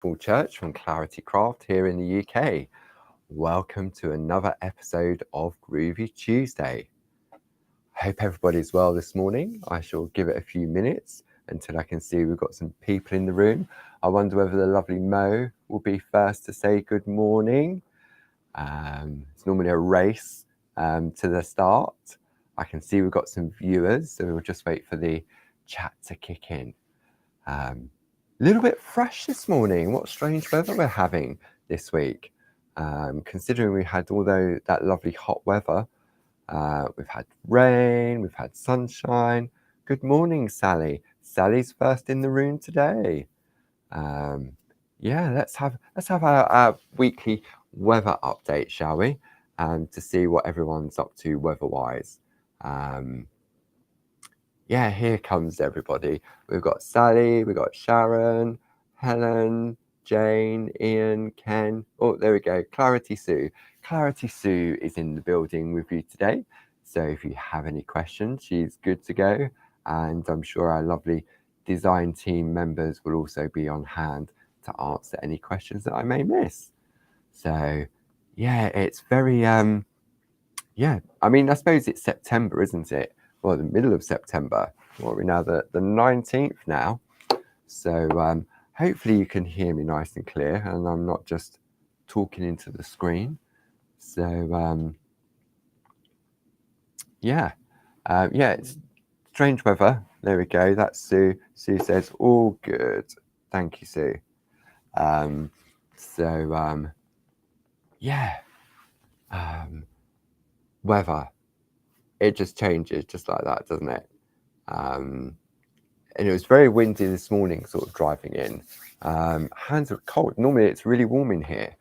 Full Church from Clarity Craft here in the UK. Welcome to another episode of Groovi Tuesday. Hope everybody's well this morning. I shall give it a few minutes until I can see we've got some people in the room. I wonder whether the lovely Mo will be first to say good morning. It's normally a race to the start. I can see we've got some viewers, so we'll just wait for the chat to kick in. A little bit fresh this morning. What strange weather we're having this week. Considering we had all that lovely hot weather, we've had rain, we've had sunshine. Good morning, Sally. Sally's first in the room today. Yeah, let's have our weekly weather update, shall we? To see what everyone's up to weather-wise. Yeah, here comes everybody. We've got Sally, we've got Sharon, Helen, Jane, Ian, Ken. Oh, there we go. Clarity Sue. Clarity Sue is in the building with you today. So if you have any questions, she's good to go. And I'm sure our lovely design team members will also be on hand to answer any questions that I may miss. So yeah, it's very, yeah, I mean, I suppose it's September, isn't it? Well, the middle of September. What are we now? The 19th now. So hopefully you can hear me nice and clear and I'm not just talking into the screen. So yeah, it's strange weather. There we go. That's Sue. Sue says, all good. Thank you, Sue. Weather. It just changes just like that, doesn't it? And it was very windy this morning, sort of driving in. Hands are cold. Normally it's really warm in here.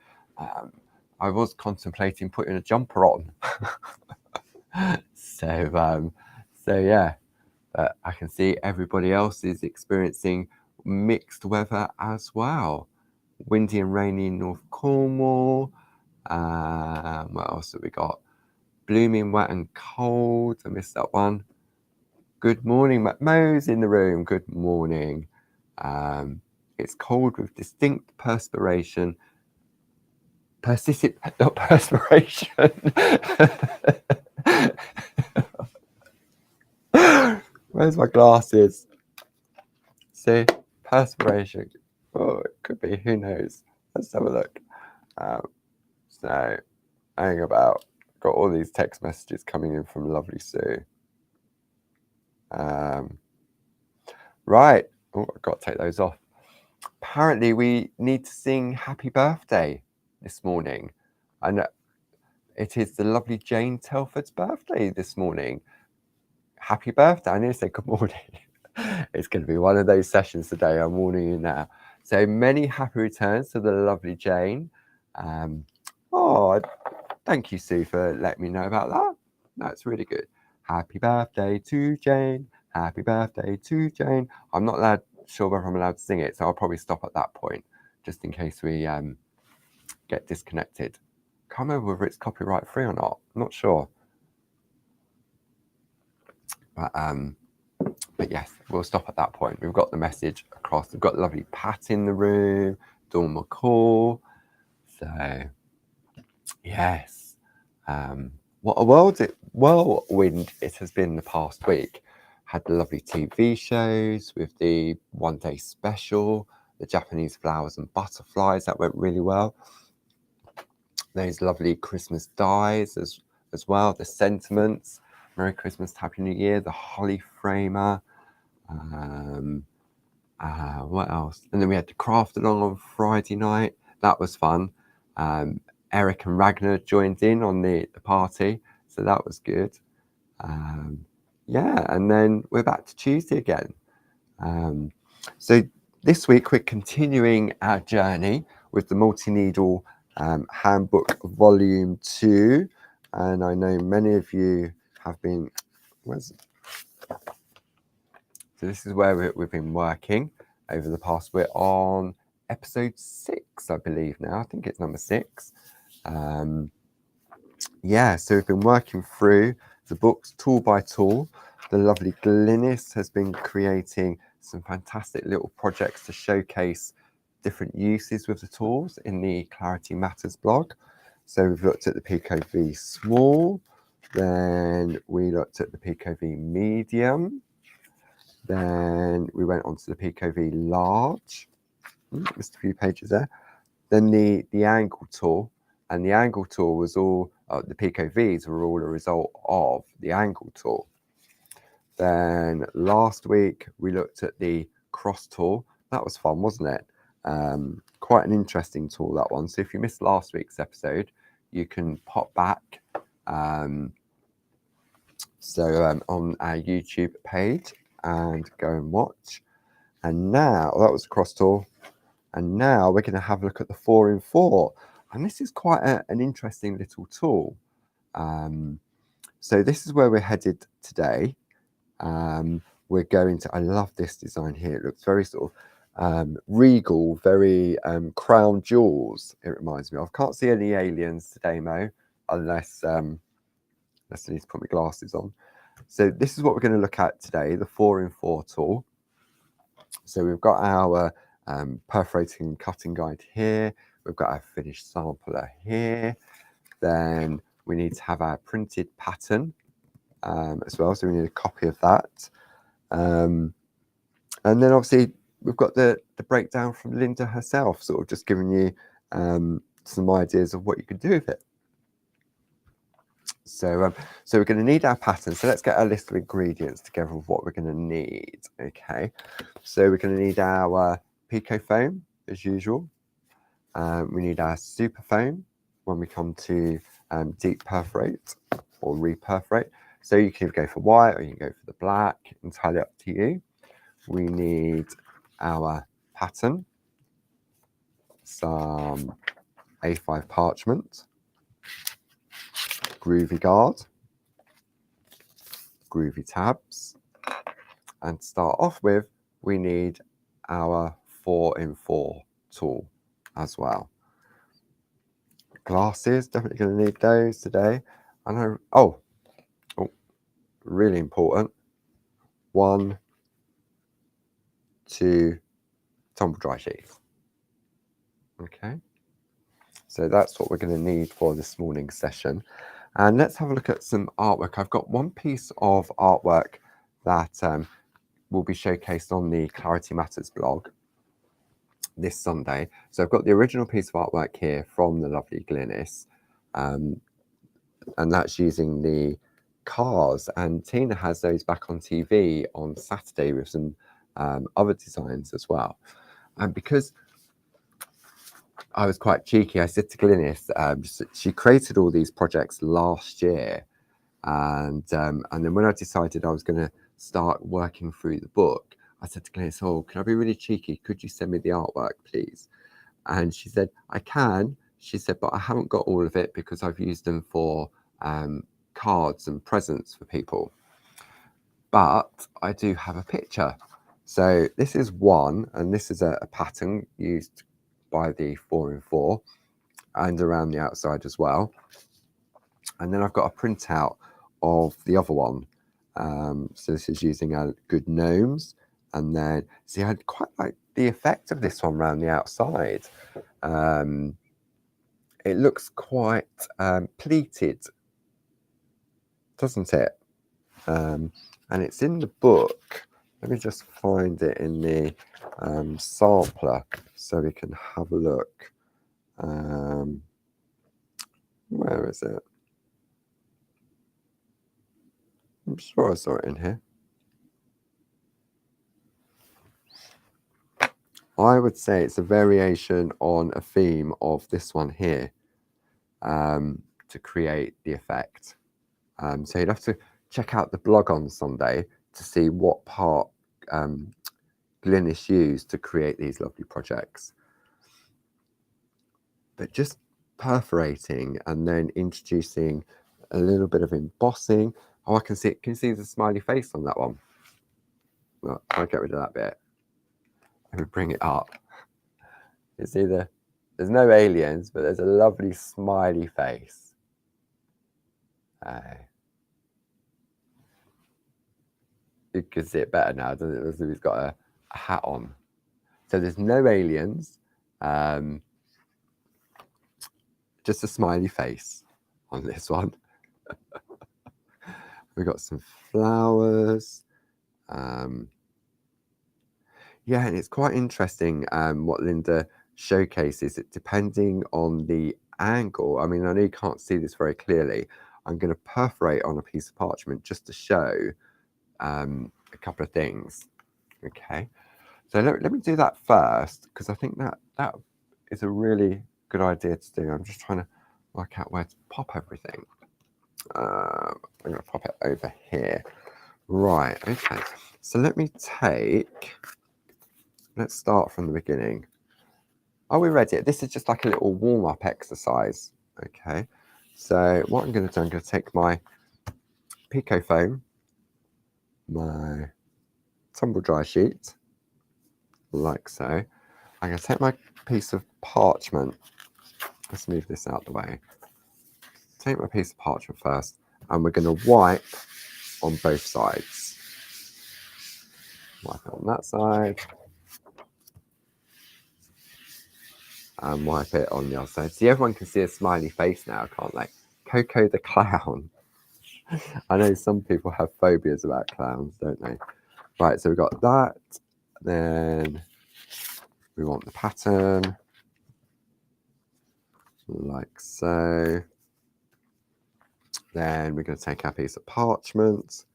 I was contemplating putting a jumper on. So yeah, but I can see everybody else is experiencing mixed weather as well. Windy and rainy in North Cornwall. What else have we got? Blooming, wet and cold. I missed that one. Good morning, Mo's in the room. Good morning. It's cold with distinct perspiration. Not perspiration. Where's my glasses? See, perspiration. Oh, it could be. Who knows? Let's have a look. So, hang about. Got all these text messages coming in from lovely Sue. Right. Oh, I've got to take those off. Apparently, we need to sing Happy Birthday this morning. And it is the lovely Jane Telford's birthday this morning. Happy birthday. I need to say good morning. It's going to be one of those sessions today. I'm warning you now. So many happy returns to the lovely Jane. Thank you, Sue, for letting me know about that. That's really good. Happy birthday to Jane. Happy birthday to Jane. I'm not sure whether I'm allowed to sing it, so I'll probably stop at that point, just in case we get disconnected. Can't remember whether it's copyright free or not. I'm not sure. But yes, we'll stop at that point. We've got the message across. We've got lovely Pat in the room, Dawn McCall. So yes, what a whirlwind it has been the past week. Had the lovely TV shows with the one-day special, the Japanese flowers and butterflies, that went really well. Those lovely Christmas dies as well, the sentiments, Merry Christmas, Happy New Year, the holly framer. What else? And then we had the craft along on Friday night. That was fun. Eric and Ragnar joined in on the party, so that was good. Yeah, and then we're back to Tuesday again. So this week we're continuing our journey with the Multi-Needle Handbook Volume 2, and I know many of you have been. So this is where we've been working over the past. We're on episode 6, I believe now. I think it's number 6. Yeah, so we've been working through the books tool by tool. The lovely Glynis has been creating some fantastic little projects to showcase different uses with the tools in the Clarity Matters blog. So we've looked at the Pico V Small, then we looked at the Pico V Medium, then we went on to the Pico V Large, just a few pages there, then the angle tool, and the angle tool was all, the Pico Vs were all a result of the angle tool. Then last week we looked at the cross tool. That was fun, wasn't it? Quite an interesting tool, that one. So if you missed last week's episode, you can pop back on our YouTube page and go and watch. And now, that was a cross tool. And now we're going to have a look at the 4-in-4. And this is quite an interesting little tool. So this is where we're headed today. We're going to, I love this design here. It looks very sort of regal, very crown jewels, it reminds me of. Can't see any aliens today, Mo, unless I need to put my glasses on. So this is what we're going to look at today, the 4-in-4 tool. So we've got our perforating and cutting guide here. We've got our finished sampler here. Then we need to have our printed pattern as well. So we need a copy of that. And then obviously we've got the breakdown from Linda herself, sort of just giving you some ideas of what you can do with it. So we're going to need our pattern. So let's get our list of ingredients together of what we're going to need. Okay, so we're going to need our Pico foam as usual. We need our super foam when we come to deep perforate or reperforate. So you can either go for white or you can go for the black, entirely up to you. We need our pattern, some A5 parchment, Groovi guard, Groovi tabs, and to start off with, we need our 4-in-4 tool as well. Glasses, definitely going to need those today. I know, oh, really important, 1, 2 tumble dry sheets. Okay, so that's what we're going to need for this morning's session. And let's have a look at some artwork. I've got one piece of artwork that will be showcased on the Clarity Matters blog this Sunday. So I've got the original piece of artwork here from the lovely Glynis, and that's using the cars. And Tina has those back on TV on Saturday with some other designs as well. And because I was quite cheeky, I said to Glynis, she created all these projects last year, and then when I decided I was going to start working through the book, I said to Glynis, oh, can I be really cheeky? Could you send me the artwork, please? And she said, I can. She said, but I haven't got all of it because I've used them for cards and presents for people. But I do have a picture. So this is one, and this is a pattern used by the 4-in-4 and around the outside as well. And then I've got a printout of the other one. So this is using our good gnomes. And then, see, I quite like the effect of this one around the outside. It looks quite pleated, doesn't it? And it's in the book. Let me just find it in the sampler so we can have a look. Where is it? I'm sure I saw it in here. I would say it's a variation on a theme of this one here to create the effect. So you'd have to check out the blog on Sunday to see what part Glynis used to create these lovely projects. But just perforating and then introducing a little bit of embossing. Oh, I can see it. Can you see the smiley face on that one? Well, I'll get rid of that bit. Let me bring it up. You see there's no aliens, but there's a lovely smiley face. You can see it better now, doesn't it? He's got a hat on. So there's no aliens, Just a smiley face on this one. We've got some flowers. Yeah, and it's quite interesting what Linda showcases. It depending on the angle. I mean, I know you can't see this very clearly. I'm going to perforate on a piece of parchment just to show a couple of things. Okay, so let me do that first, because I think that is a really good idea to do. I'm just trying to work out where to pop everything. I'm going to pop it over here. Right, okay. So let me let's start from the beginning. Are we ready? This is just like a little warm-up exercise. Okay, so what I'm going to do, I'm going to take my Pico foam, my tumble dry sheet, like so. I'm going to take my piece of parchment. Let's move this out the way. Take my piece of parchment first, and we're going to wipe on both sides. Wipe it on that side, and wipe it on the other side. See, everyone can see a smiley face now, can't they? Coco the clown. I know some people have phobias about clowns, don't they? Right, so we've got that. Then we want the pattern, like so. Then we're going to take our piece of parchment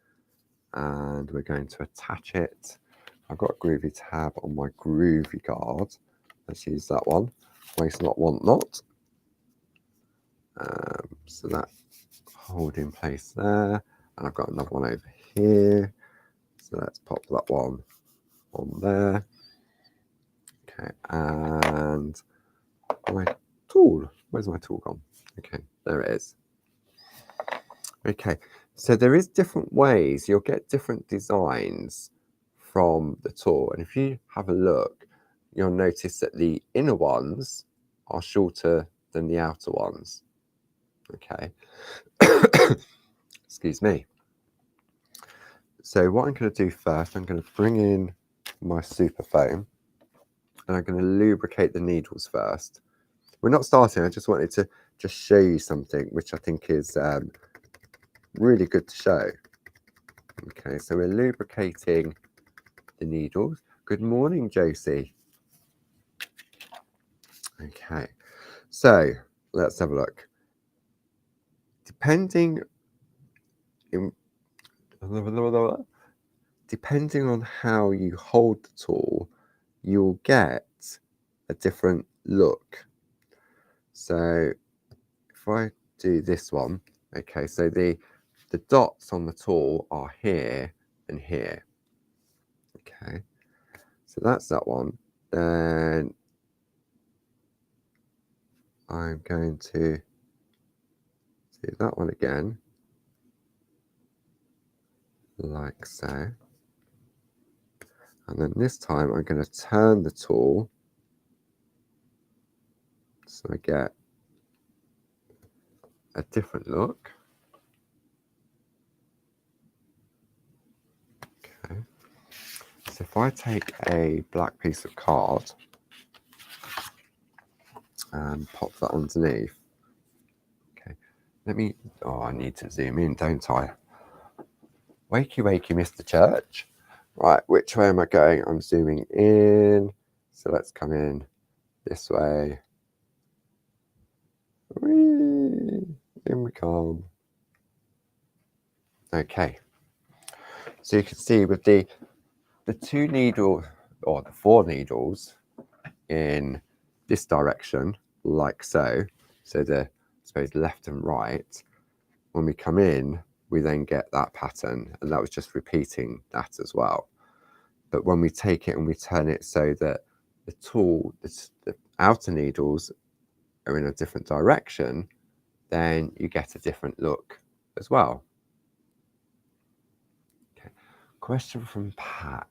and we're going to attach it. I've got a Groovi tab on my Groovi guard. Let's use that one. Waste not, want not. So that hold in place there. And I've got another one over here. So let's pop that one on there. Okay, and my tool. Where's my tool gone? Okay, there it is. Okay, so there is different ways. You'll get different designs from the tool. And if you have a look, you'll notice that the inner ones are shorter than the outer ones. Okay, excuse me. So what I'm going to do first, I'm going to bring in my super foam and I'm going to lubricate the needles first. We're not starting, I just wanted to just show you something which I think is really good to show. Okay, so we're lubricating the needles. Good morning, Josie. Okay, so let's have a look. Depending on how you hold the tool, you'll get a different look. So if I do this one, okay, so the dots on the tool are here and here. Okay, so that's that one. Then I'm going to do that one again, like so. And then this time I'm going to turn the tool so I get a different look. Okay. So if I take a black piece of card and pop that underneath. Okay. Let me, oh, I need to zoom in, don't I? Wakey, wakey, Mr. Church. Right, which way am I going? I'm zooming in. So let's come in this way. Whee! In we come. Okay. So you can see with the 2 needles, or the 4 needles in this direction, like so. So the, I suppose, left and right. When we come in, we then get that pattern, and that was just repeating that as well. But when we take it and we turn it so that the tool, the outer needles are in a different direction, then you get a different look as well. Okay. Question from Pat.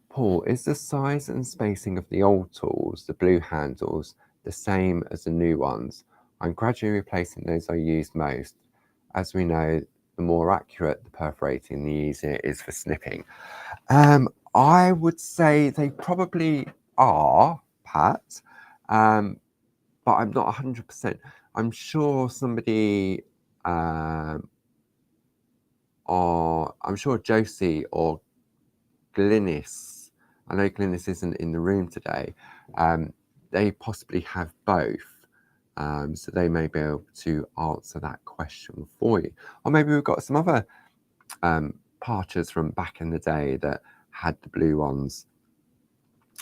Paul, is the size and spacing of the old tools, the blue handles, the same as the new ones? I'm gradually replacing those I use most. As we know, the more accurate the perforating, the easier it is for snipping. I would say they probably are, Pat. But I'm not 100%. I'm sure somebody, I'm sure Josie or Glynis, I know Glynis isn't in the room today, they possibly have both. So they may be able to answer that question for you. Or maybe we've got some other parchers from back in the day that had the blue ones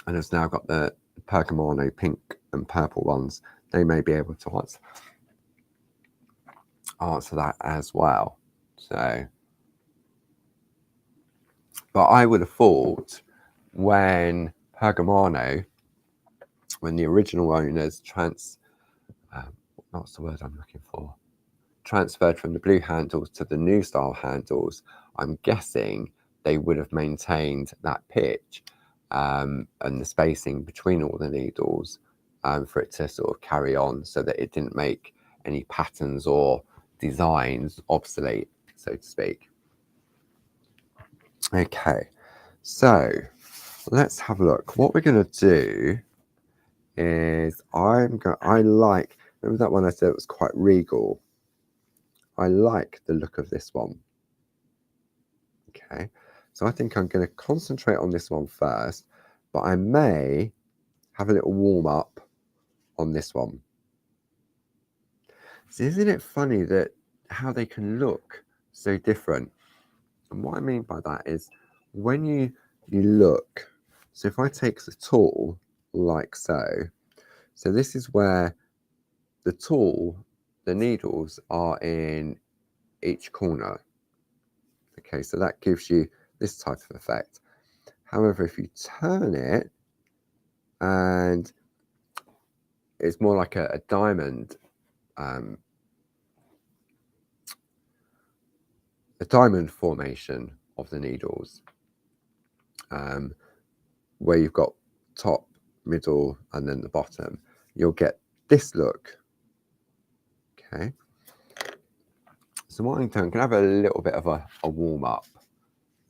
and has now got the Pergamano pink and purple ones. They may be able to answer that as well. So, but I would have thought when Pergamano, when the original owners what's the word I'm looking for? Transferred from the blue handles to the new style handles, I'm guessing they would have maintained that pitch and the spacing between all the needles for it to sort of carry on, so that it didn't make any patterns or designs obsolete, so to speak. Okay, so let's have a look. What we're going to do is remember that one I said it was quite regal. I like the look of this one. Okay, so I think I'm going to concentrate on this one first, but I may have a little warm up on this one. So isn't it funny that how they can look so different? And what I mean by that is when you look, so if I take the tool like so this is where the needles are in each corner. Okay, so that gives you this type of effect. However, if you turn it, and it's more like a diamond, a diamond formation of the needles, where you've got top, middle, and then the bottom, you'll get this look. Okay. So what I'm doing, I'm going to have a little bit of a warm up.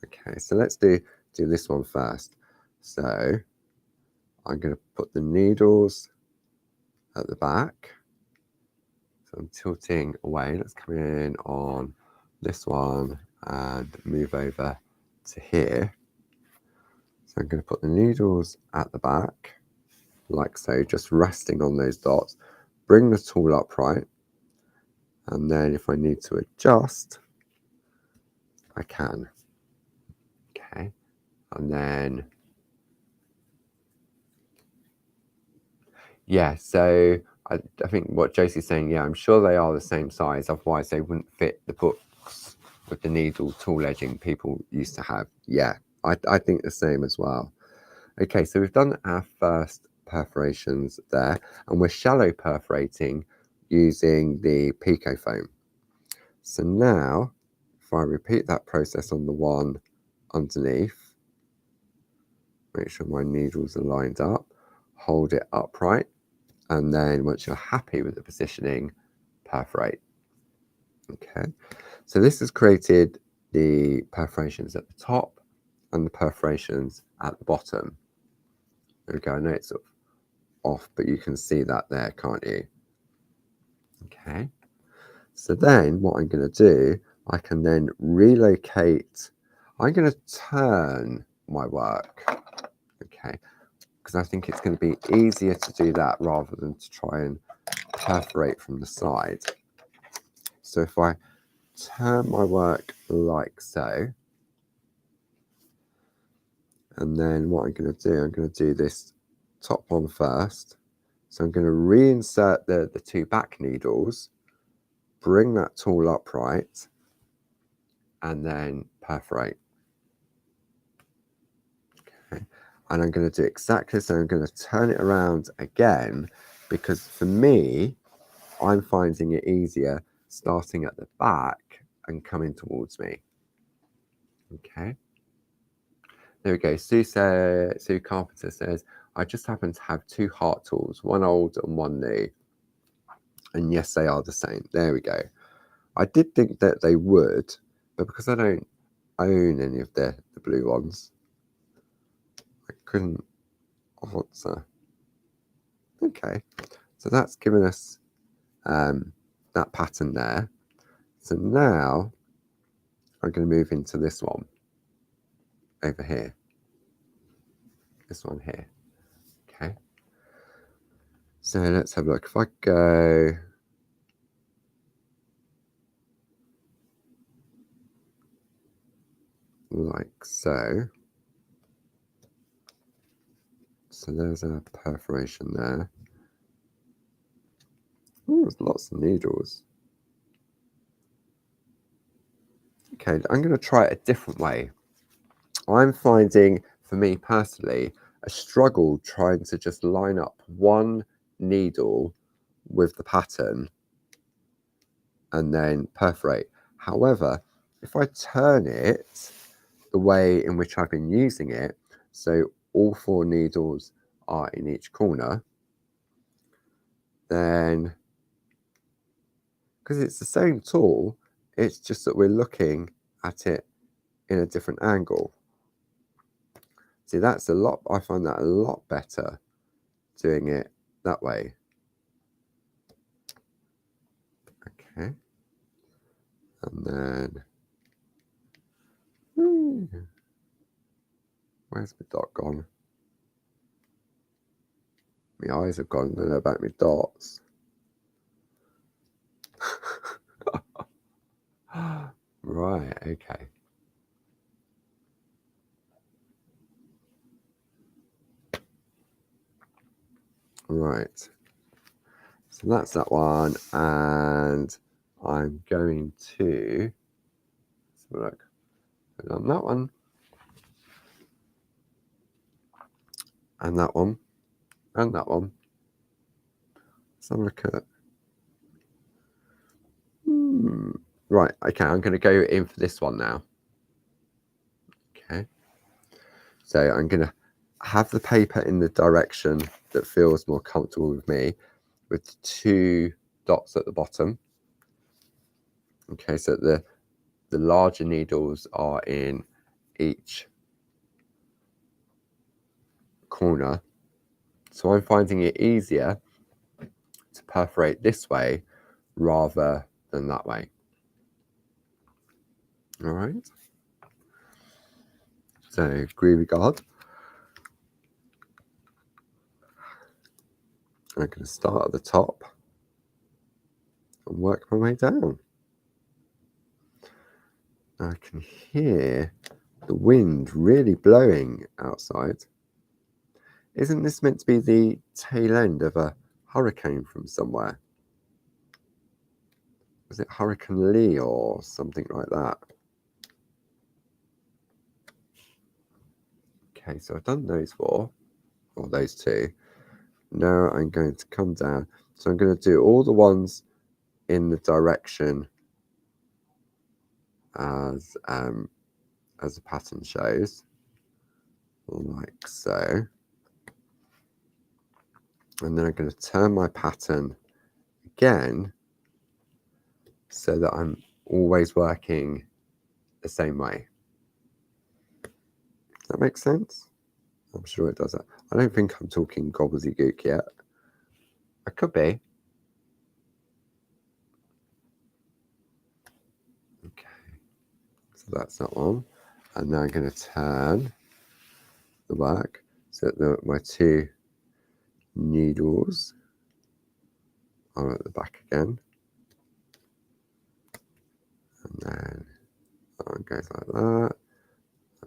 Okay, so let's do this one first. So I'm going to put the needles at the back. So I'm tilting away. Let's come in on this one and move over to here. So I'm going to put the needles at the back, like so, just resting on those dots. Bring the tool upright. And then if I need to adjust, I can. Okay. And then, yeah, so I think what Josie's saying, yeah, I'm sure they are the same size. Otherwise, they wouldn't fit the books with the needle tool edging people used to have. Yeah, I think the same as well. Okay, so we've done our first perforations there, and we're shallow perforating using the Pico foam. So now, if I repeat that process on the one underneath, make sure my needles are lined up, hold it upright, and then once you're happy with the positioning, perforate. Okay, so this has created the perforations at the top and the perforations at the bottom. There we go. I know it's sort of off, but you can see that there, can't you? Okay, so then what I'm going to do, I can then relocate. I'm going to turn my work, okay, because I think it's going to be easier to do that rather than to try and perforate from the side. So if I turn my work like so, and then what I'm going to do this top one first. So I'm going to reinsert the two back needles, bring that tool upright, and then perforate. Okay. And I'm going to do exactly so. I'm going to turn it around again, because for me, I'm finding it easier starting at the back and coming towards me. Okay. There we go. Sue Carpenter says, I just happen to have two heart tools, one old and one new. And yes, they are the same. There we go. I did think that they would, but because I don't own any of the blue ones, I couldn't answer Okay, so that's given us that pattern there. So now I'm going to move into this one over here. This one here. Okay. So let's have a look. If I go like so. So there's a perforation there. Ooh, there's lots of needles. Okay, I'm going to try it a different way. I'm finding, for me personally, a struggle trying to just line up one needle with the pattern and then perforate. However, if I turn it the way in which I've been using it, so all 4 needles are in each corner, then, because it's the same tool, it's just that we're looking at it in a different angle. See, that's a lot, I find that a lot better doing it that way. Okay. And then, where's my dot gone? My eyes have gone, I don't know about my dots. Right, okay. Right. So that's that one, and I'm going to look on that one, and that one, and that one. Let's have a look at. Right, okay, I'm going to go in for this one now. Okay. So I'm going to have the paper in the direction that feels more comfortable with me, with 2 dots at the bottom. Okay, so the larger needles are in each corner. So I'm finding it easier to perforate this way rather than that way. All right. So Groovi guard. I'm going to start at the top and work my way down. I can hear the wind really blowing outside. Isn't this meant to be the tail end of a hurricane from somewhere? Was it Hurricane Lee or something like that? Okay, so I've done those 4, or those 2. Now I'm going to come down. So I'm going to do all the ones in the direction as the pattern shows, like so. And then I'm going to turn my pattern again so that I'm always working the same way. Does that make sense? I'm sure it does. I don't think I'm talking gobbledygook yet. I could be. Okay, so that's that one. And now I'm going to turn the work so that my 2 needles are at the back again. And then that one goes like that.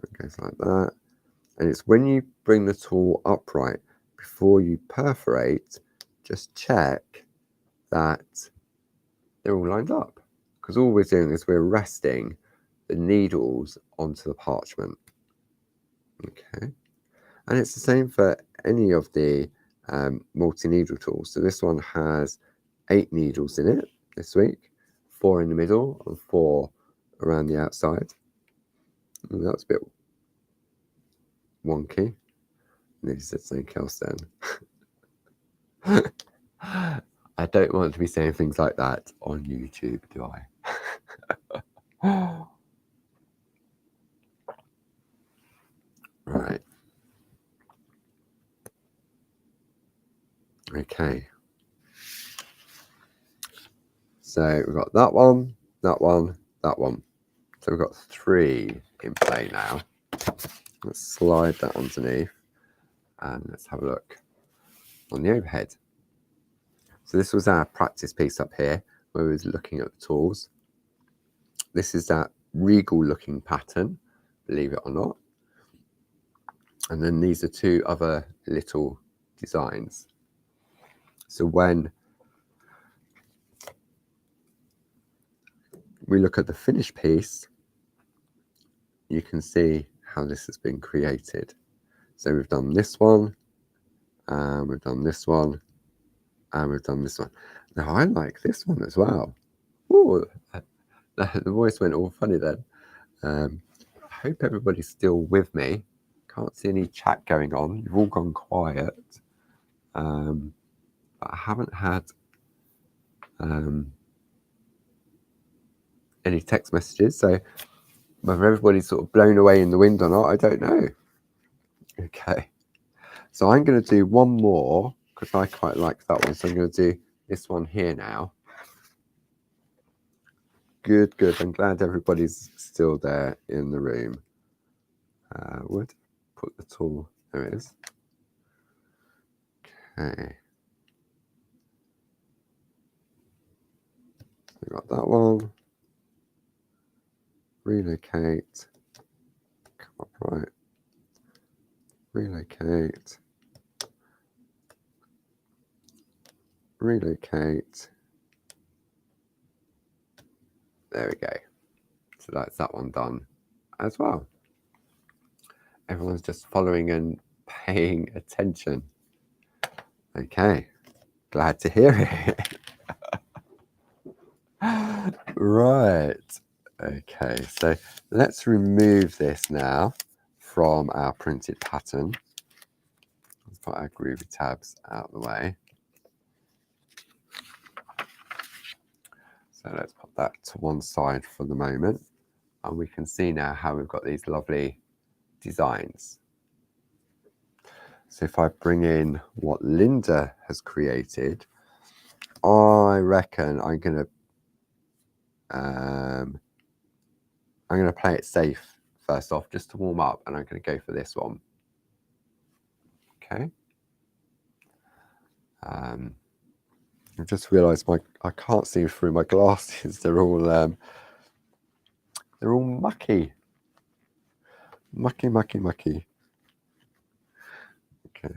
That goes like that. And it's when you bring the tool upright before you perforate, just check that they're all lined up. Because all we're doing is we're resting the needles onto the parchment. Okay. And it's the same for any of the multi-needle tools. So this one has 8 needles in it this week, 4 in the middle and 4 around the outside. And that's a bit wonky. Maybe said something else then. I don't want to be saying things like that on YouTube, do I? Right. Okay, So we've got that one, that one, that one. So we've got 3 in play now. Let's slide that underneath and let's have a look on the overhead. So this was our practice piece up here where we was looking at the tools. This is that regal looking pattern, believe it or not. And then these are 2 other little designs. So when we look at the finished piece, you can see how this has been created. So we've done this one, and we've done this one, and we've done this one. Now I like this one as well. Ooh, the voice went all funny then. I hope everybody's still with me. Can't see any chat going on. You've all gone quiet. But I haven't had any text messages, so whether everybody's sort of blown away in the wind or not, I don't know. Okay, so I'm going to do one more because I quite like that one. So I'm going to do this one here now. Good. I'm glad everybody's still there in the room. Would put the tool. There it is. Okay. We got that one. Relocate. Come up right. Relocate. Relocate. There we go. So that's that one done as well. Everyone's just following and paying attention. Okay, glad to hear it. Right. Okay, so let's remove this now from our printed pattern. Let's put our Groovi tabs out of the way. So let's put that to one side for the moment. And we can see now how we've got these lovely designs. So if I bring in what Linda has created, I reckon I'm going to play it safe first off, just to warm up, and I'm going to go for this one. Okay. I've just realised I can't see through my glasses. They're all mucky. Mucky. Okay.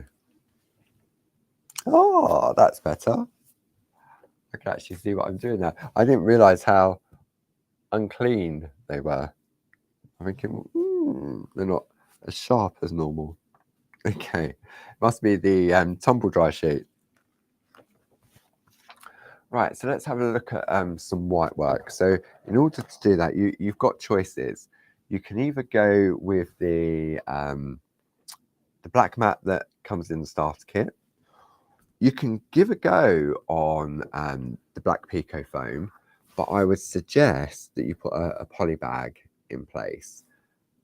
Oh, that's better. I can actually see what I'm doing now. I didn't realise how unclean they were. I'm thinking, they're not as sharp as normal. Okay, must be the tumble dry sheet. Right, so let's have a look at some white work. So in order to do that, you've got choices. You can either go with the black mat that comes in the starter kit. You can give a go on the black Pico foam, but I would suggest that you put a poly bag in place.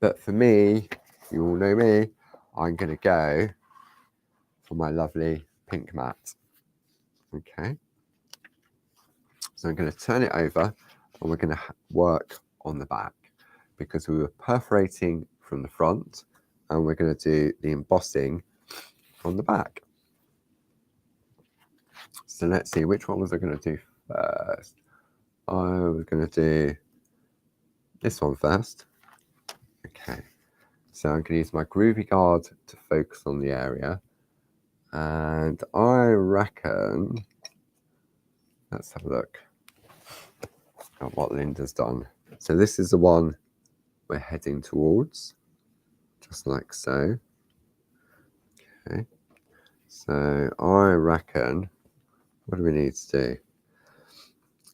But for me, you all know me, I'm going to go for my lovely pink mat. Okay. So I'm going to turn it over and we're going to work on the back because we were perforating from the front and we're going to do the embossing on the back. So let's see, which one was I going to do first? I was going to do this one first. Okay. So I'm going to use my Groovi Guard to focus on the area. And I reckon, let's have a look at what Linda's done. So this is the one we're heading towards, just like so. Okay. So I reckon, what do we need to do?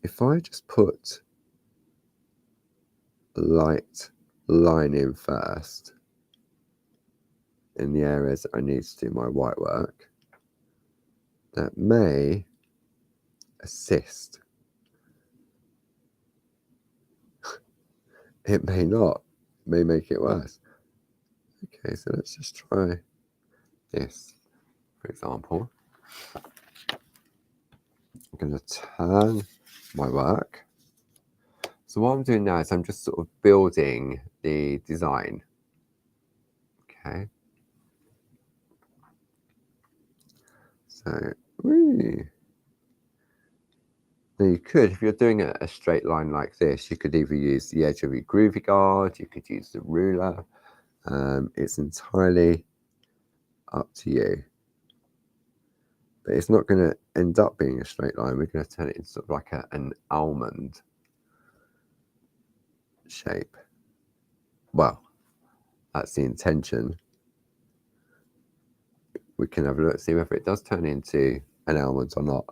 If I just put a light line in first in the areas that I need to do my white work, that may assist. It may not, it may make it worse. Okay, so let's just try this, for example. I'm going to turn my work. So what I'm doing now is I'm just sort of building the design. Okay. So, woo. Now you could, if you're doing a straight line like this, you could either use the edge of your groovy guard, you could use the ruler. It's entirely up to you. But it's not going to end up being a straight line. We're going to turn it into sort of like an almond shape. Well, that's the intention. We can have a look, see whether it does turn into an almond or not.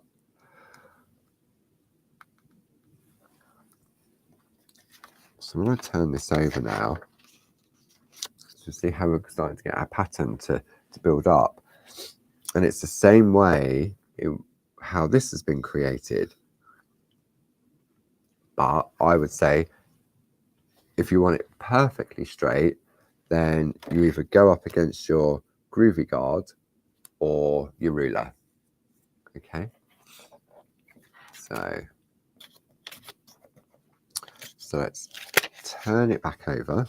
So I'm going to turn this over now to see how we're starting to get our pattern to build up. And it's the same way how this has been created. But I would say if you want it perfectly straight, then you either go up against your groovy guard or your ruler. Okay. So let's turn it back over.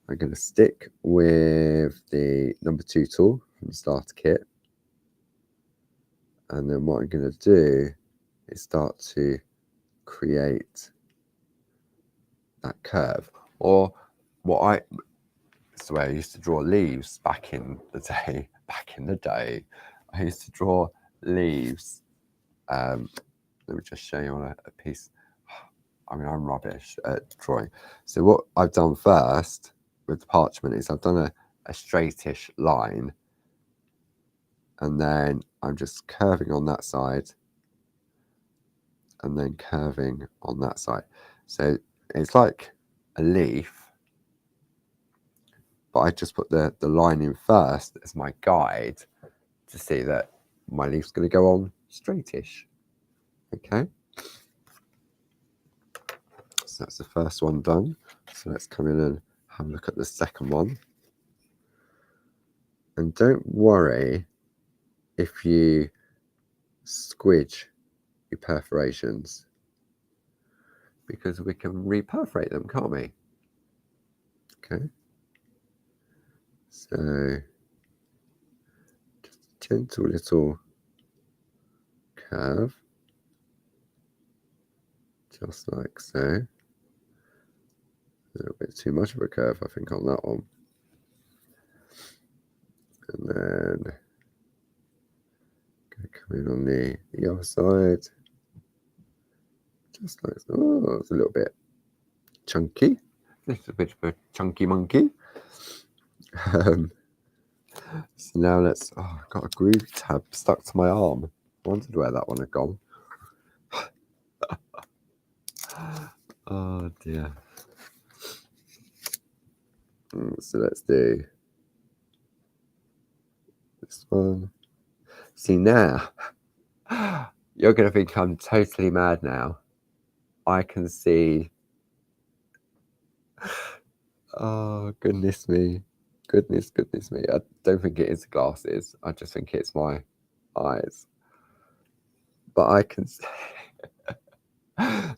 I'm going to stick with the number 2 tool from the starter kit. And then what I'm going to do is start to create that curve. Or it's the way I used to draw leaves back in the day. I used to draw leaves. Let me just show you on a piece. I mean, I'm rubbish at drawing. So what I've done first with the parchment is I've done a straightish line, and then I'm just curving on that side and then curving on that side. So it's like a leaf, but I just put the line in first as my guide to see that my leaf's going to go on straightish. Okay. So that's the first one done. So let's come in and have a look at the second one. And don't worry if you squidge your perforations, because we can reperforate them, can't we? Okay. So just a gentle little curve, just like so. A little bit too much of a curve, I think, on that one. And then come in on the other side, just like so. Oh, it's a little bit chunky. This is a bit of a chunky monkey. So now let's. Oh, I've got a Groovi tab stuck to my arm. I wondered where that one had gone. Oh dear. So let's do this one. See, now you're going to think I'm totally mad now. I can see. Oh, goodness me. Goodness me. I don't think it is the glasses. I just think it's my eyes. But I can see.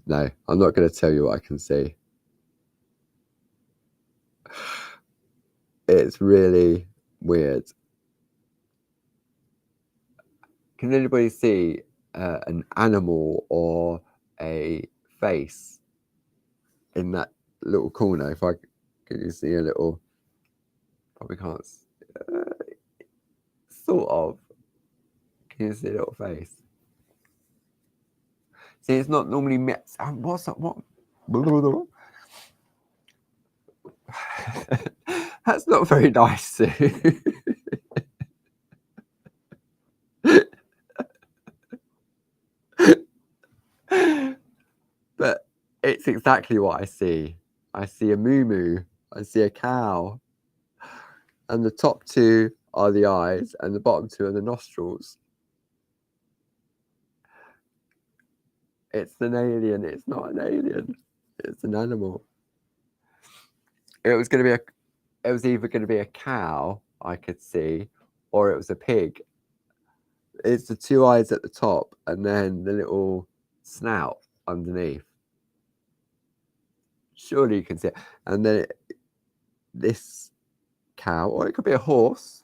No, I'm not going to tell you what I can see. It's really weird. Can anybody see an animal or a face in that little corner? If I can, you see a little? Probably can't. Sort of. Can you see a little face? See, it's not normally met. What's that? What? That's not very nice, Sue. But it's exactly what I see. I see a moo-moo. I see a cow. And the top 2 are the eyes, and the bottom 2 are the nostrils. It's an alien. It's not an alien. It's an animal. It was going to be it was either going to be a cow, I could see, or it was a pig. It's the 2 eyes at the top and then the little snout. underneath. Surely you can see it. And then this cow, or it could be a horse,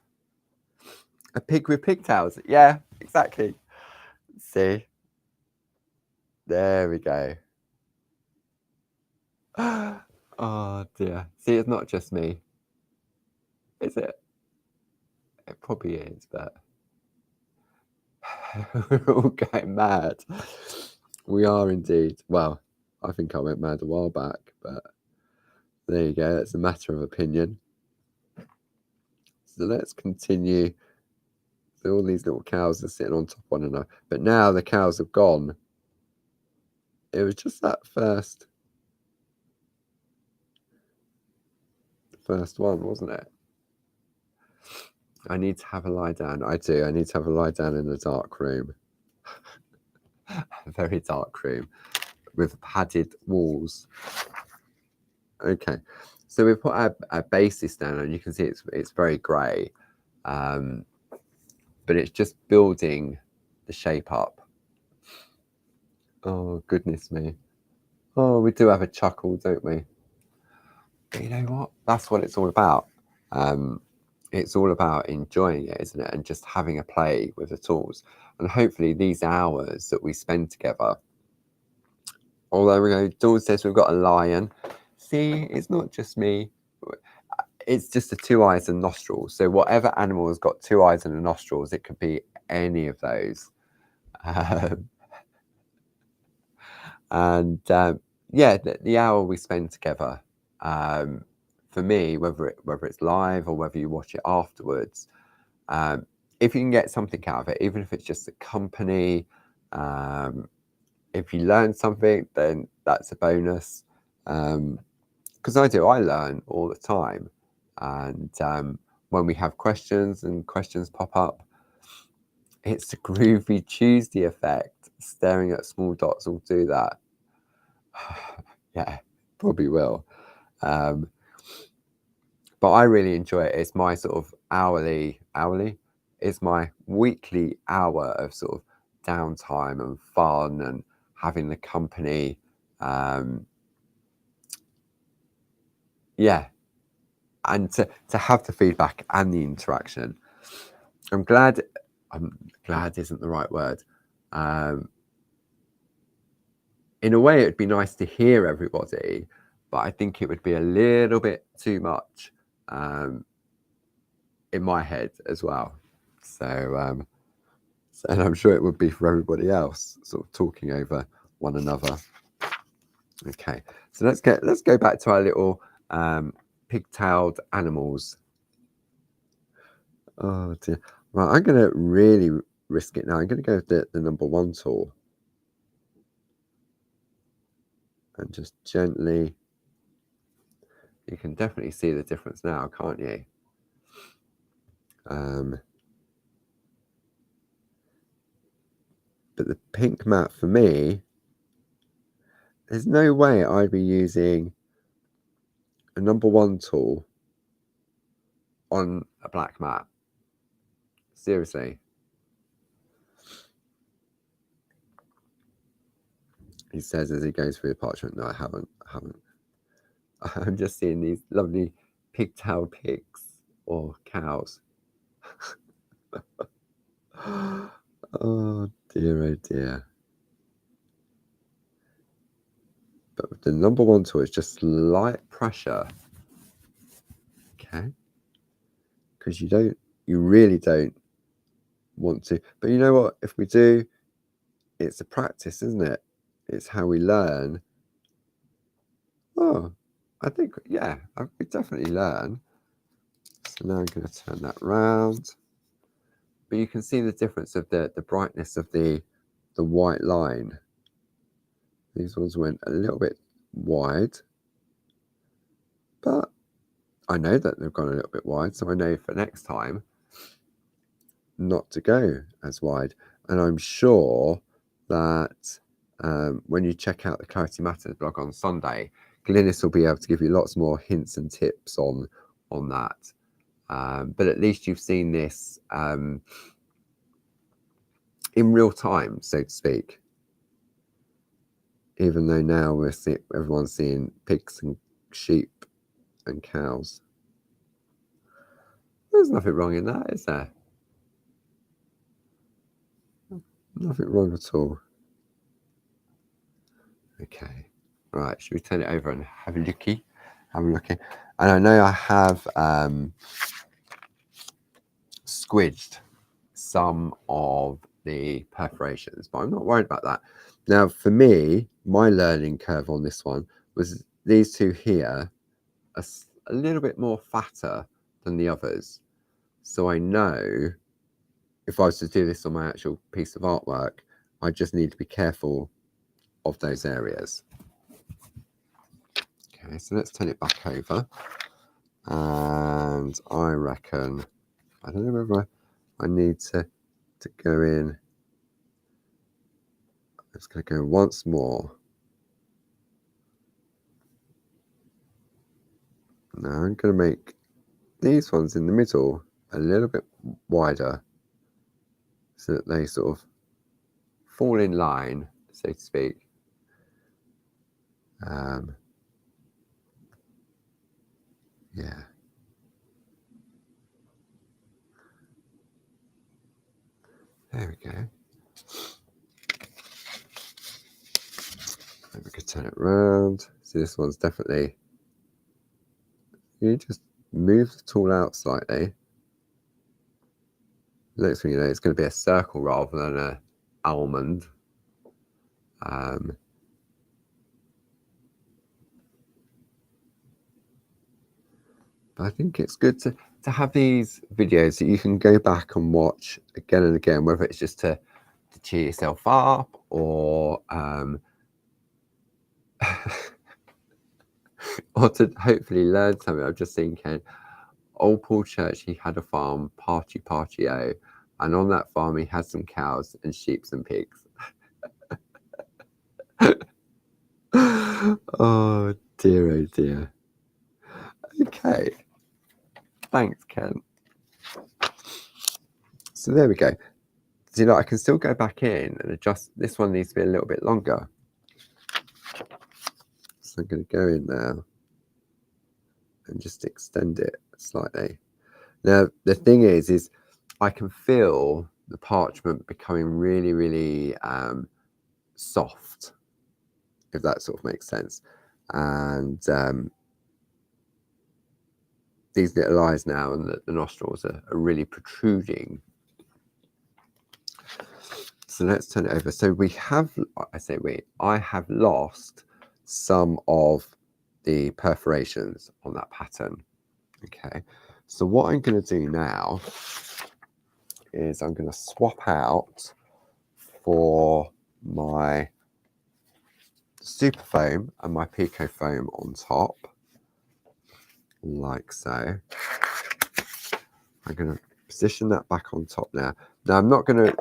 a pig with pigtails. Yeah, exactly. See? There we go. Oh dear. See, it's not just me, is it? It probably is, but we're all going mad. We are indeed. Well, I think I went mad a while back, but there you go. It's a matter of opinion. So let's continue. So all these little cows are sitting on top of one another, but now the cows have gone. It was just that first one, wasn't it? I need to have a lie down. I do. I need to have a lie down in a dark room. A very dark room with padded walls. Okay, so we put our basis down, and you can see it's very grey, but it's just building the shape up. Oh goodness me! Oh, we do have a chuckle, don't we? But you know what? That's what it's all about. It's all about enjoying it, isn't it? And just having a play with the tools. And hopefully these hours that we spend together, although we go, Dawn says we've got a lion. See, it's not just me. It's just the 2 eyes and nostrils. So whatever animal has got 2 eyes and nostrils, it could be any of those. Yeah, the hour we spend together, for me, whether it's live or whether you watch it afterwards, if you can get something out of it, even if it's just a company, if you learn something, then that's a bonus. Because I learn all the time, and when we have questions and questions pop up, it's the Groovi Tuesday effect. Staring at small dots will do that. Yeah, probably will. But I really enjoy it. It's my sort of hourly. It's my weekly hour of sort of downtime and fun and having the company. Yeah, and to have the feedback and the interaction. I'm glad isn't the right word. In a way, it'd be nice to hear everybody, but I think it would be a little bit too much in my head as well. So, and I'm sure it would be for everybody else, sort of talking over one another. Okay, so let's go back to our little pigtailed animals. Oh dear. Right, I'm going to really risk it now. I'm going to go with the number 1 tool. And just gently, you can definitely see the difference now, can't you? But the pink mat for me, there's no way I'd be using a number 1 tool on a black mat. Seriously. He says as he goes through the parchment. No, I haven't. I'm just seeing these lovely pigtailed pigs or cows. Oh dear, oh dear. But with the number 1 tool, it's just light pressure. Okay. Because you really don't want to. But you know what? If we do, it's a practice, isn't it? It's how we learn. Oh, I think, yeah, we definitely learn. So now I'm going to turn that round. But you can see the difference of the brightness of the white line. These ones went a little bit wide, but I know that they've gone a little bit wide, so I know for next time not to go as wide. And I'm sure that when you check out the Clarity Matters blog on Sunday, Glynis will be able to give you lots more hints and tips on that. But at least you've seen this in real time, so to speak. even though now everyone's seeing pigs and sheep and cows. There's nothing wrong in that, is there? Nothing wrong at all. Okay, right, should we turn it over and have a looky? Have a looky. And I know I have squidged some of the perforations, but I'm not worried about that. Now, for me, my learning curve on this one was these two here are a little bit more fatter than the others. So I know if I was to do this on my actual piece of artwork, I just need to be careful of those areas. Okay, so let's turn it back over. And I reckon, I don't know whether I need to go in. I'm just going to go once more. Now I'm going to make these ones in the middle a little bit wider so that they sort of fall in line, so to speak. Yeah. There we go. Maybe we could turn it around. So this one's definitely, you just move the tool out slightly. Next thing you know, it's going to be a circle rather than an almond. But I think it's good to have these videos that you can go back and watch again and again, whether it's just to cheer yourself up or or to hopefully learn something. I've just seen Ken, old Paul Church, he had a farm, party-o, and on that farm he had some cows and sheep and pigs. Oh dear. Okay, thanks Ken. So there we go. So, you know, I can still go back in and adjust. This one needs to be a little bit longer. So I'm going to go in now and just extend it slightly. Now, the thing is I can feel the parchment becoming really, really soft, if that sort of makes sense. And these little eyes now and the nostrils are really protruding. So let's turn it over. So I have lost some of the perforations on that pattern. Okay, so what I'm going to do now is I'm going to swap out for my super foam and my pico foam on top, like so. I'm going to position that back on top now. Now I'm not going to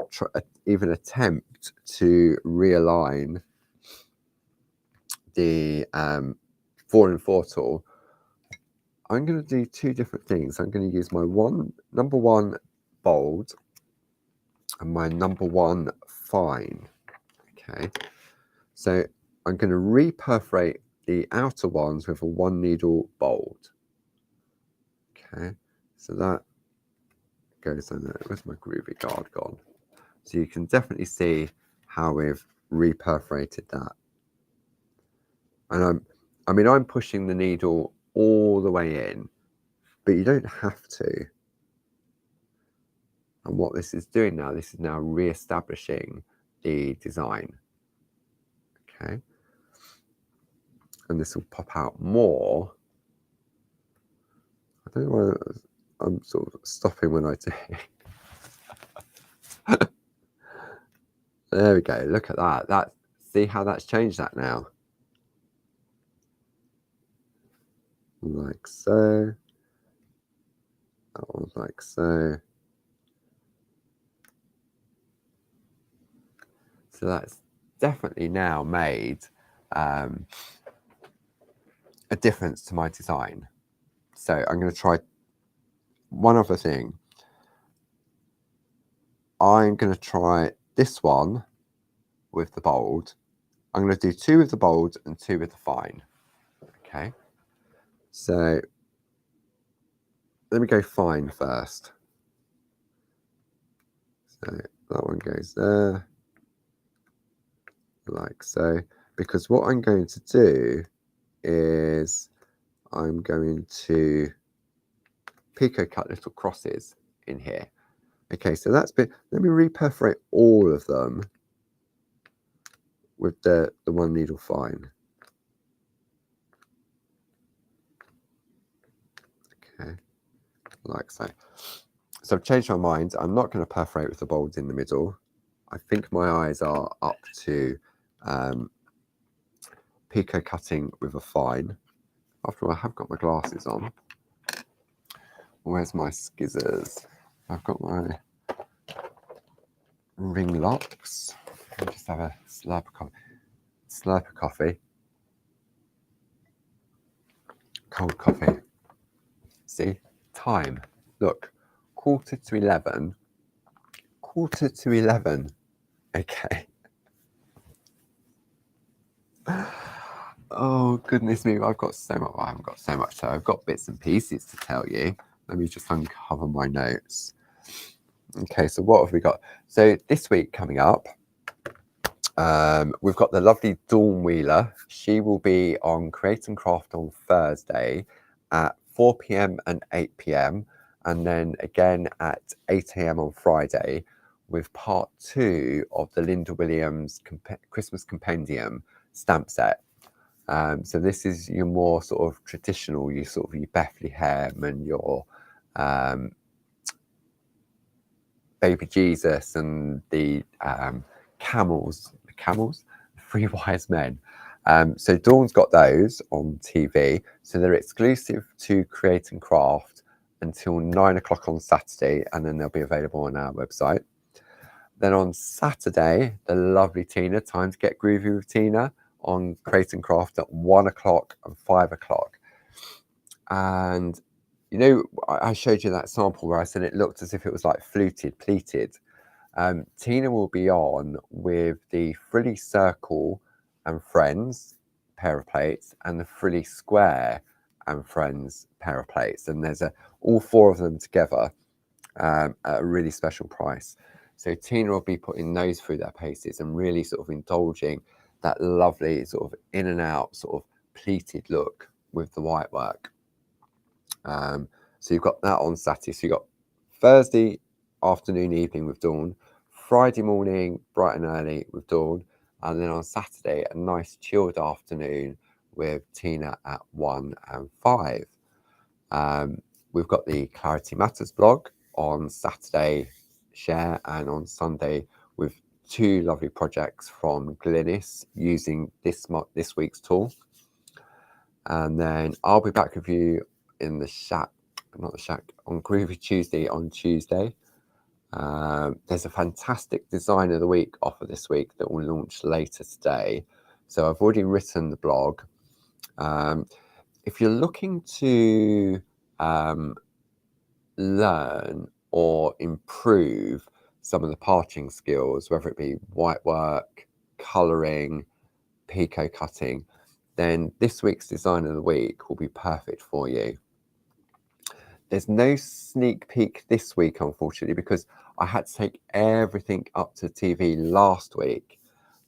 even attempt to realign the 4-in-4 tool. I'm going to do two different things. I'm going to use my number one bold and my number one fine. Okay, so I'm going to reperforate the outer ones with a 1 needle bold. Okay, so that goes on there. Where's my Groovi guard gone? So you can definitely see how we've reperforated that. And I'm pushing the needle all the way in, but you don't have to. And what this is doing now, this is now re-establishing the design. Okay, and this will pop out more. I don't know why I'm sort of stopping when I do. There we go. Look at that. See how that's changed that now. Like so. That one's like so. So that's definitely now made a difference to my design. So I'm going to try one other thing. I'm going to try this one with the bold I'm going to do 2 with the bold and 2 with the fine. Okay, so let me go fine first. So that one goes there, like so, because what I'm going to do is I'm going to picot cut little crosses in here. Okay, so that's bit. Let me reperforate all of them with the 1 needle fine. Okay, like so. So I've changed my mind. I'm not going to perforate with the bolds in the middle. I think my eyes are up to picot cutting with a fine. After all, I have got my glasses on. Where's my skizzers? I've got my ring locks. I'll just have a slurp of coffee. Cold coffee. See? Time. Look. 11:45. 11:45. Okay. Oh, goodness me. I've got so much. Well, I haven't got so much. So I've got bits and pieces to tell you. Let me just uncover my notes. Okay, so what have we got? So this week coming up, we've got the lovely Dawn Wheeler. She will be on Create and Craft on Thursday at 4 p.m. and 8 p.m. and then again at 8 a.m. on Friday with part 2 of the Linda Williams Christmas Compendium stamp set. So this is your more sort of traditional, your Bethlehem and your baby Jesus and the camels, the 3 wise men. So Dawn's got those on TV. So they're exclusive to Create and Craft until 9 o'clock on Saturday, and then they'll be available on our website. Then on Saturday, the lovely Tina, Time to Get Groovy with Tina on Create and Craft at 1 o'clock and 5 o'clock. And you know, I showed you that sample where I said it looked as if it was like fluted, pleated. Tina will be on with the Frilly Circle and Friends pair of plates and the Frilly Square and Friends pair of plates. And there's all 4 of them together at a really special price. So Tina will be putting those through their paces and really sort of indulging that lovely sort of in and out sort of pleated look with the white work. So you've got that on Saturday. So you've got Thursday afternoon, evening with Dawn, Friday morning, bright and early with Dawn, and then on Saturday, a nice chilled afternoon with Tina at 1 and 5. We've got the Clarity Matters blog on Saturday, share, and on Sunday with 2 lovely projects from Glynis using this week's tool. And then I'll be back with you in the shack, not the shack, on Groovi Tuesday on Tuesday. There's a fantastic design of the week offer this week that will launch later today. So I've already written the blog. If you're looking to learn or improve some of the parching skills, whether it be white work, colouring, picot cutting, then this week's design of the week will be perfect for you. There's no sneak peek this week, unfortunately, because I had to take everything up to TV last week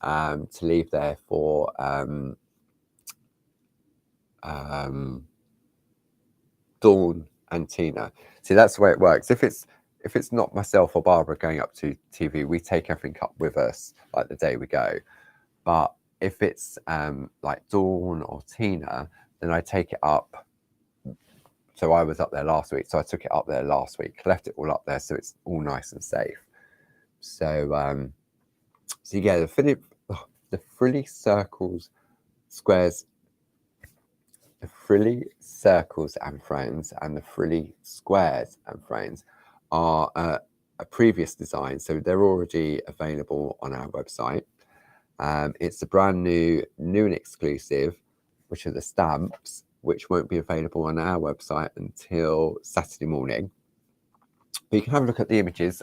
to leave there for Dawn and Tina. See, that's the way it works. If it's not myself or Barbara going up to TV, we take everything up with us like the day we go. But if it's like Dawn or Tina, then I take it up. So I was up there last week, so I took it up there last week, left it all up there, so it's all nice and safe. So, so yeah, the frilly circles, squares, the frilly circles and frames, and the frilly squares and frames are a previous design, so they're already available on our website. It's a brand new and exclusive, which are the stamps, which won't be available on our website until Saturday morning. But you can have a look at the images.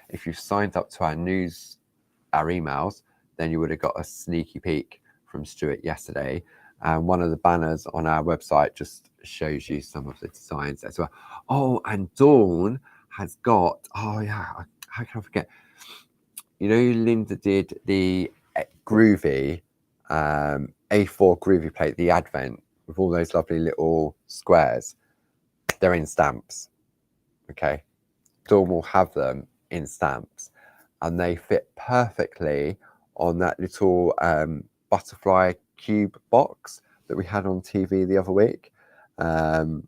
If you've signed up to our emails, then you would have got a sneaky peek from Stuart yesterday. And one of the banners on our website just shows you some of the designs as well. Oh, and Dawn has got, oh yeah, how can I forget? You know, Linda did the Groovi A4 Groovi plate, the Advent, with all those lovely little squares. They're in stamps. Okay, Dawn will have them in stamps, and they fit perfectly on that little butterfly cube box that we had on TV the other week. You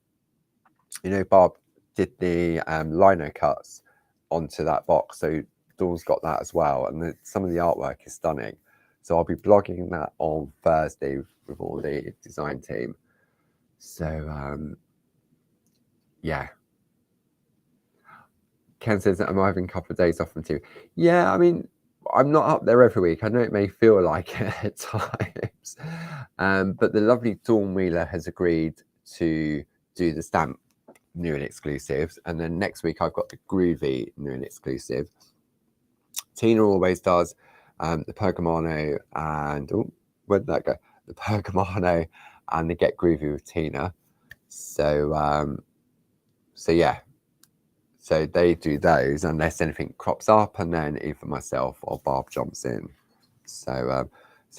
know, Barb did the lino cuts onto that box, so Dawn's got that as well, and some of the artwork is stunning. So I'll be blogging that on Thursday with all the design team. So yeah. Ken says that I'm having a couple of days off from TV. Yeah, I mean, I'm not up there every week. I know it may feel like it at times. But the lovely Dawn Wheeler has agreed to do the stamp new and exclusives. And then next week, I've got the Groovi new and exclusive. Tina always does the Pergamano and, oh, where'd that go? The Pergamano and the Get Groovy with Tina. So yeah. So they do those unless anything crops up, and then either myself or Barb jumps in. So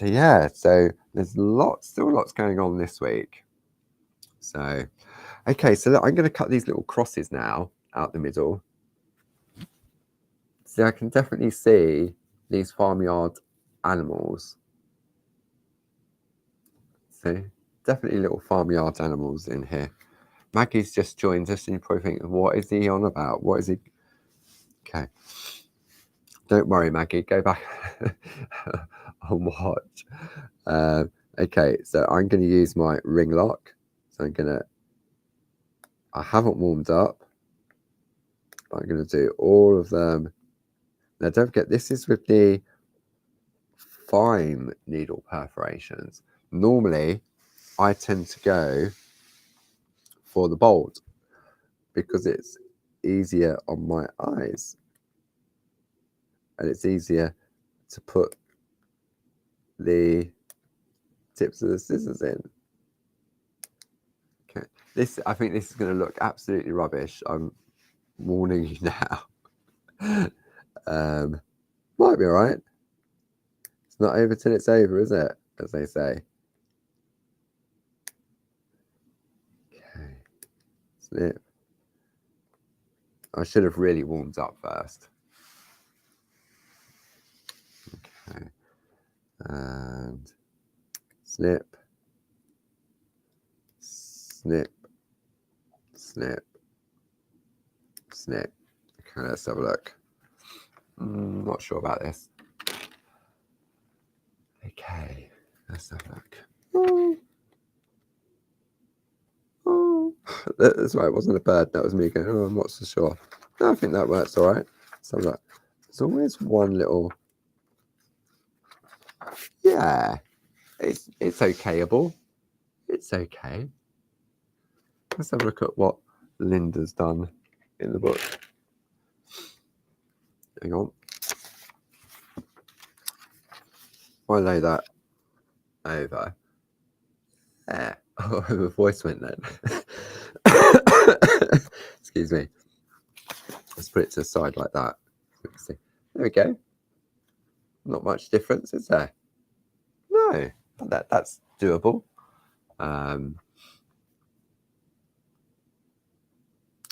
yeah, so there's still lots going on this week. So, okay, so look, I'm going to cut these little crosses now out the middle. So I can definitely see these farmyard animals. So definitely little farmyard animals in here. Maggie's just joined us, and you're probably thinking, what is he on about? What is he? Okay. Don't worry, Maggie. Go back and watch. Okay, so I'm going to use my ring lock. So I haven't warmed up, but I'm going to do all of them. Now, don't forget, this is with the fine needle perforations. Normally, I tend to go for the bold because it's easier on my eyes. And it's easier to put the tips of the scissors in. Okay, I think this is going to look absolutely rubbish. I'm warning you now. Might be all right. It's not over till it's over, is it? As they say. Okay. Snip. I should have really warmed up first. Okay. And snip. Snip. Snip. Snip. Okay, let's have a look. Not sure about this. Okay, let's have a look. Oh. That's right, it wasn't a bird, that was me going, oh, I'm not so sure. No, I think that works all right. Let's have a look. There's always one little, yeah, it's okayable. It's okay. Let's have a look at what Linda's done in the book. Hang on. I'll lay that over. There. Oh, the voice went then. Excuse me. Let's put it to the side like that. There we go. Not much difference, is there? No, that's doable.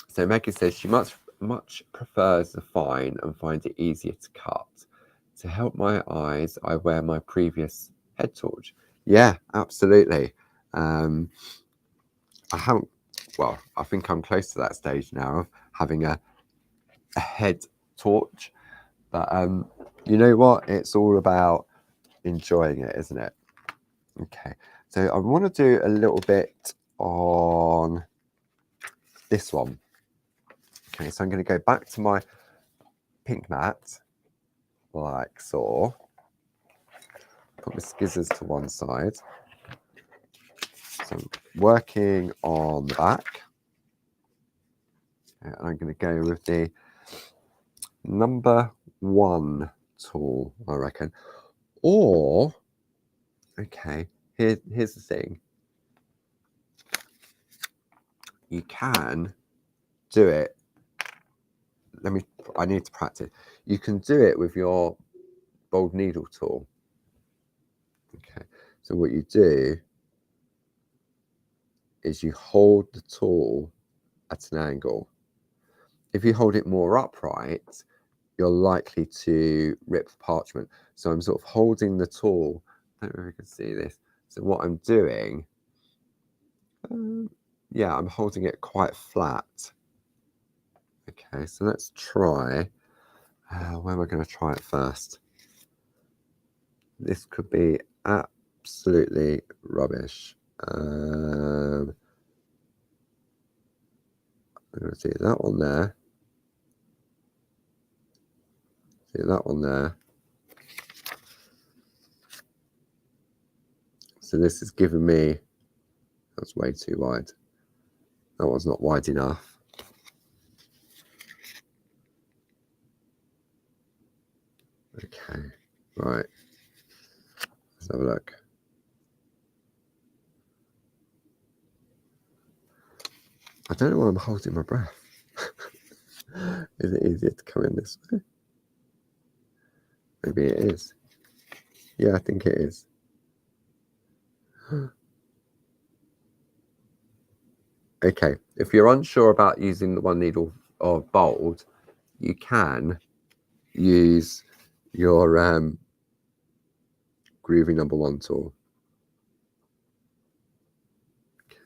So Maggie says she much prefers the fine and finds it easier to cut. To help my eyes, I wear my previous head torch. Yeah, absolutely. I haven't. Well, I think I'm close to that stage now of having a head torch. But you know what? It's all about enjoying it, isn't it? Okay. So I want to do a little bit on this one. Okay, so I'm going to go back to my pink mat, like so. Put my scissors to one side. So I'm working on the back. And I'm going to go with the number 1 tool, I reckon. Or, okay, here's the thing. You can do it. I need to practice. You can do it with your bold needle tool. Okay, so what you do is you hold the tool at an angle. If you hold it more upright, you're likely to rip the parchment. So I'm sort of holding the tool. I don't know if you can see this. So what I'm doing, yeah, I'm holding it quite flat. Okay, so let's try. Where am I going to try it first? This could be absolutely rubbish. I'm going to see that one there. See that one there. So this is giving me, that's way too wide. That one's not wide enough. Okay, right. Let's have a look. I don't know why I'm holding my breath. Is it easier to come in this way? Maybe it is. Yeah, I think it is. Okay, if you're unsure about using the one needle or bold, you can use your Groovi #1 tool.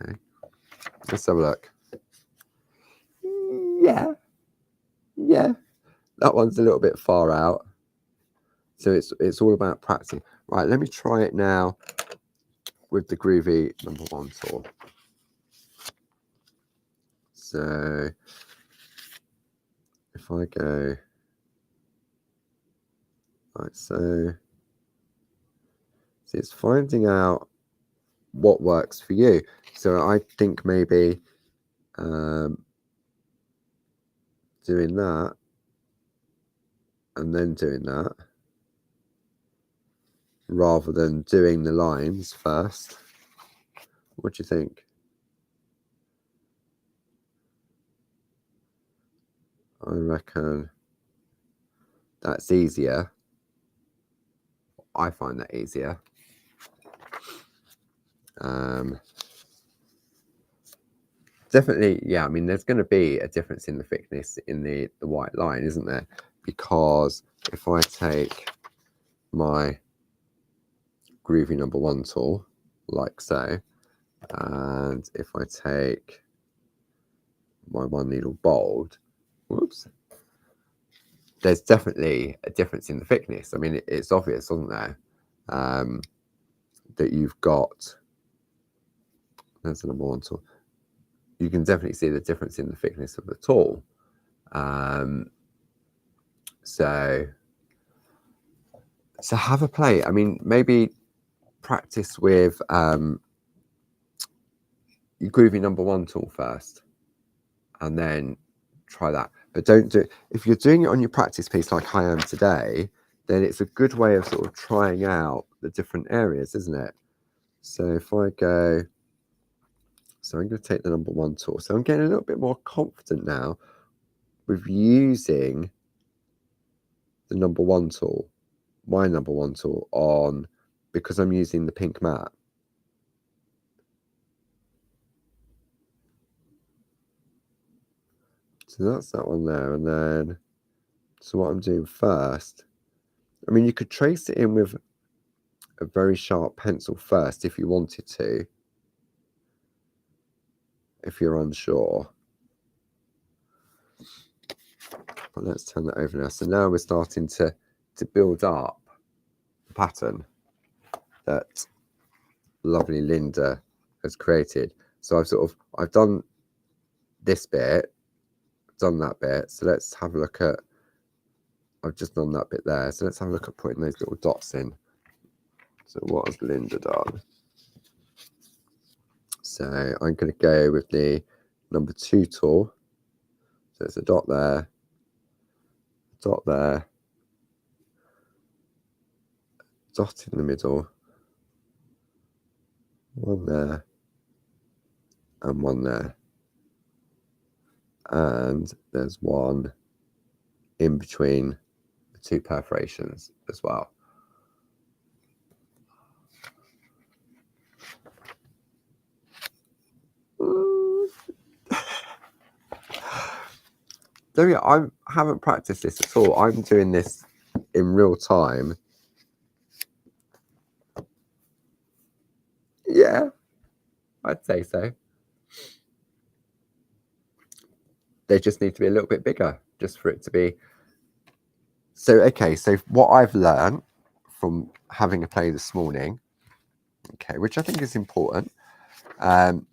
Okay, let's have a look. Yeah, that one's a little bit far out. So it's all about practice. Right, let me try it now with the Groovi #1 tool. So if I go like so, see, it's finding out what works for you. So I think maybe doing that and then doing that, rather than doing the lines first. What do you think? I reckon that's easier. I find that easier. Definitely, yeah. I mean, there's going to be a difference in the thickness in the white line, isn't there? Because if I take my Groovi #1 tool, like so, and if I take my one needle bold, whoops, there's definitely a difference in the thickness. I mean, it's obvious, isn't there? That you've got, there's the #1 tool. You can definitely see the difference in the thickness of the tool. So have a play. I mean, maybe practice with your Groovi #1 tool first, and then try that. But don't do it. If you're doing it on your practice piece like I am today, then it's a good way of sort of trying out the different areas, isn't it? So if I go, so I'm going to take the #1 tool. So I'm getting a little bit more confident now with using the #1 tool, my #1 tool on, because I'm using the pink mat. So that's that one there. And then, so what I'm doing first, I mean, you could trace it in with a very sharp pencil first if you wanted to, if you're unsure. But let's turn that over now. So now we're starting to build up the pattern that lovely Linda has created. So I've done this bit, done that bit. So let's have a look at, I've just done that bit there. So let's have a look at putting those little dots in. So what has Linda done? So I'm going to go with the #2 tool. So there's a dot there, dot there, dot in the middle, one there, and one there. And there's one in between the two perforations as well. So yeah, I haven't practiced this at all. I'm doing this in real time. Yeah, I'd say so. They just need to be a little bit bigger just for it to be. So, okay, so what I've learned from having a play this morning, okay, which I think is important. On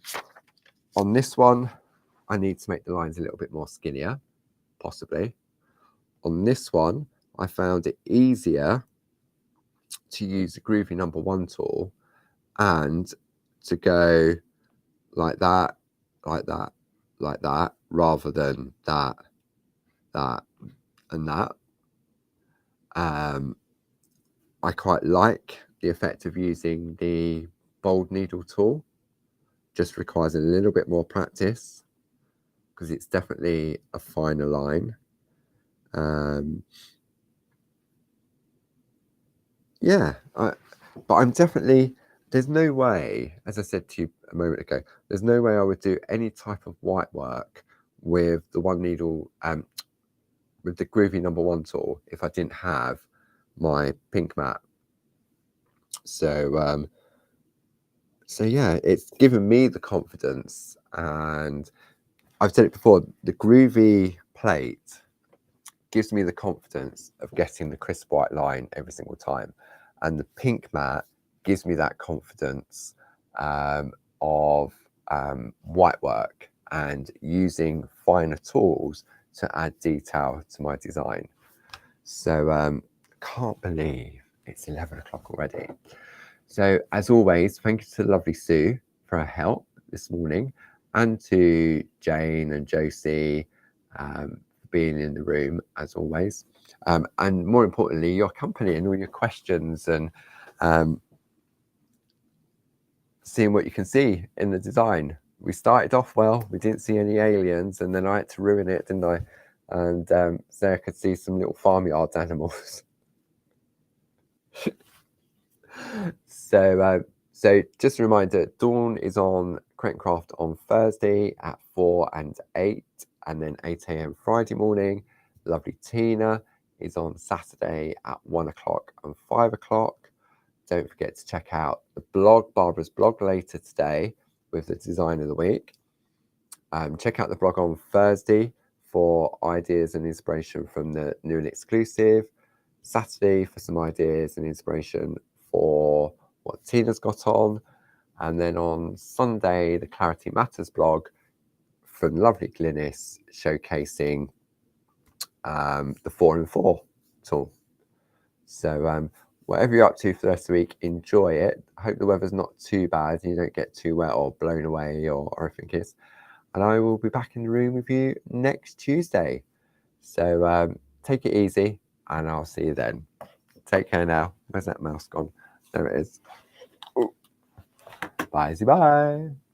this one, I need to make the lines a little bit more skinnier, possibly. On this one, I found it easier to use the Groovi #1 tool and to go like that, like that, like that, rather than that, that, and that. I quite like the effect of using the bold needle tool. Just requires a little bit more practice because it's definitely a finer line. Yeah, but I'm definitely, there's no way, as I said to you a moment ago, there's no way I would do any type of white work with the one needle, with the Groovi #1 tool if I didn't have my pink mat. So, so yeah, it's given me the confidence, and I've said it before, the Groovi plate gives me the confidence of getting the crisp white line every single time. And the pink mat gives me that confidence of white work and using finer tools to add detail to my design. So can't believe it's 11 o'clock already. So as always, thank you to the lovely Sue for her help this morning, and to Jane and Josie being in the room as always, and more importantly your company and all your questions, and seeing what you can see in the design. We started off well, we didn't see any aliens, and then I had to ruin it, didn't I? And Sarah could see some little farmyard animals. So just a reminder, Dawn is on Create and Craft on Thursday at 4 and 8, and then 8 a.m. Friday morning. Lovely Tina is on Saturday at 1 o'clock and 5 o'clock. Don't forget to check out the blog, Barbara's blog, later today with the design of the week. Check out the blog on Thursday for ideas and inspiration from the new and exclusive. Saturday for some ideas and inspiration for what Tina's got on. And then on Sunday, the Clarity Matters blog from lovely Glynis showcasing the 4-in-4 tool. So whatever you're up to for the rest of the week, enjoy it. I hope the weather's not too bad and you don't get too wet or blown away or everything is. And I will be back in the room with you next Tuesday. So take it easy, and I'll see you then. Take care now. Where's that mouse gone? There it is. Bye-bye.